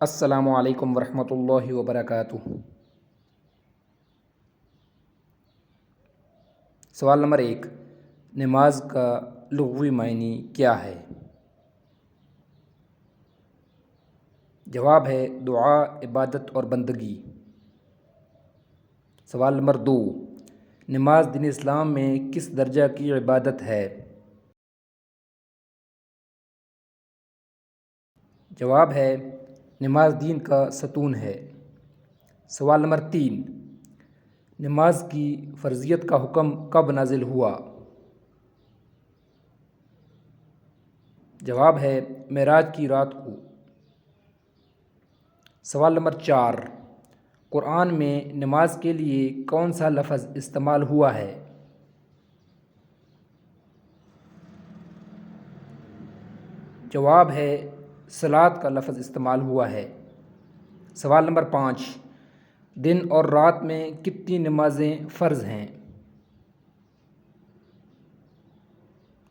السلام علیکم ورحمۃ اللہ وبرکاتہ۔ سوال نمبر 1، نماز کا لغوی معنی کیا ہے؟ جواب ہے دعا، عبادت اور بندگی۔ سوال نمبر 2، نماز دین اسلام میں کس درجہ کی عبادت ہے؟ جواب ہے نماز دین کا ستون ہے۔ سوال نمبر 3، نماز کی فرضیت کا حکم کب نازل ہوا؟ جواب ہے معراج کی رات کو۔ سوال نمبر 4، قرآن میں نماز کے لیے کون سا لفظ استعمال ہوا ہے؟ جواب ہے صلاۃ کا لفظ استعمال ہوا ہے۔ سوال نمبر 5، دن اور رات میں کتنی نمازیں فرض ہیں؟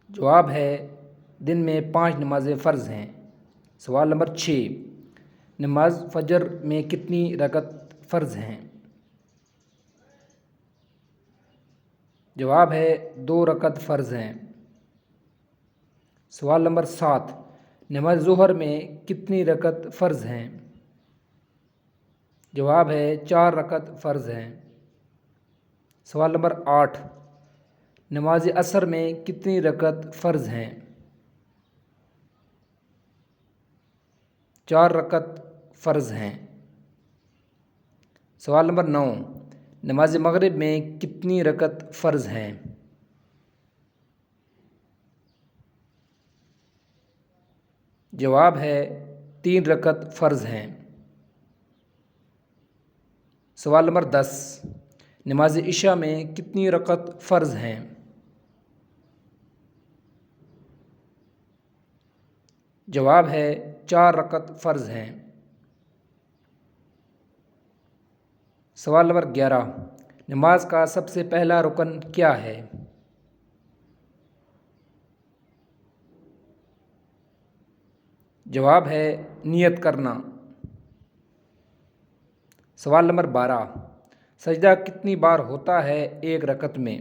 جواب ہے دن میں 5 نمازیں فرض ہیں۔ سوال نمبر 6، نماز فجر میں کتنی رکعت فرض ہیں؟ جواب ہے 2 رکعت فرض ہیں۔ سوال نمبر 7، نماز ظہر میں کتنی رکعت فرض ہیں؟ جواب ہے 4 رکعت فرض ہیں۔ سوال نمبر 8، نماز عصر میں کتنی رکعت فرض ہیں؟ 4 رکعت فرض ہیں۔ سوال نمبر 9، نماز مغرب میں کتنی رکعت فرض ہیں؟ جواب ہے 3 رکعت فرض ہیں۔ سوال نمبر 10، نماز عشاء میں کتنی رکعت فرض ہیں؟ جواب ہے 4 رکعت فرض ہیں۔ سوال نمبر 11، نماز کا سب سے پہلا رکن کیا ہے؟ جواب ہے نیت کرنا۔ سوال نمبر 12، سجدہ کتنی بار ہوتا ہے ایک رکعت میں؟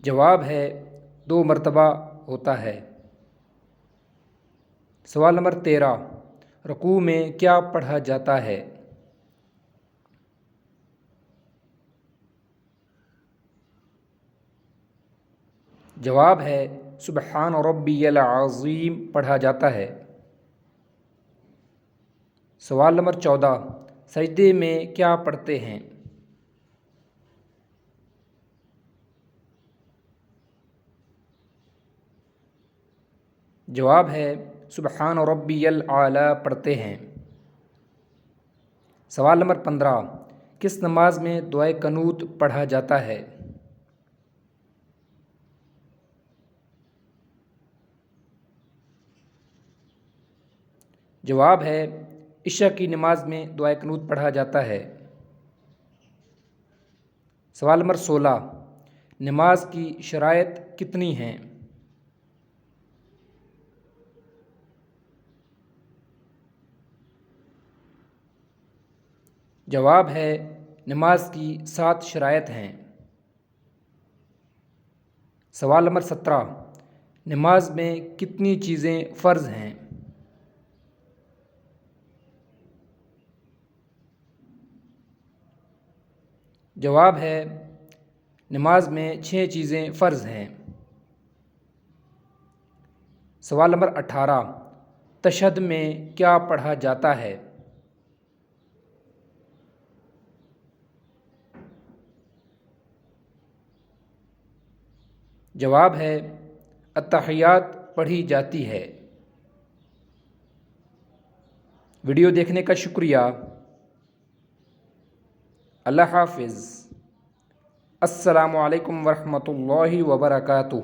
جواب ہے 2 مرتبہ ہوتا ہے۔ سوال نمبر 13، رکوع میں کیا پڑھا جاتا ہے؟ جواب ہے سبحان ربی العظیم پڑھا جاتا ہے۔ سوال نمبر 14، سجدے میں کیا پڑھتے ہیں؟ جواب ہے سبحان ربی الاعلی پڑھتے ہیں۔ سوال نمبر 15، کس نماز میں دعائے قنوت پڑھا جاتا ہے؟ جواب ہے عشاء کی نماز میں دعائے قنوت پڑھا جاتا ہے۔ سوال نمبر 16، نماز کی شرائط کتنی ہیں؟ جواب ہے نماز کی 7 شرائط ہیں۔ سوال نمبر 17، نماز میں کتنی چیزیں فرض ہیں؟ جواب ہے نماز میں 6 چیزیں فرض ہیں۔ سوال نمبر 18، تشہد میں کیا پڑھا جاتا ہے؟ جواب ہے التحیات پڑھی جاتی ہے۔ ویڈیو دیکھنے کا شکریہ۔ اللہ حافظ۔ السلام علیکم ورحمۃ اللہ وبرکاتہ۔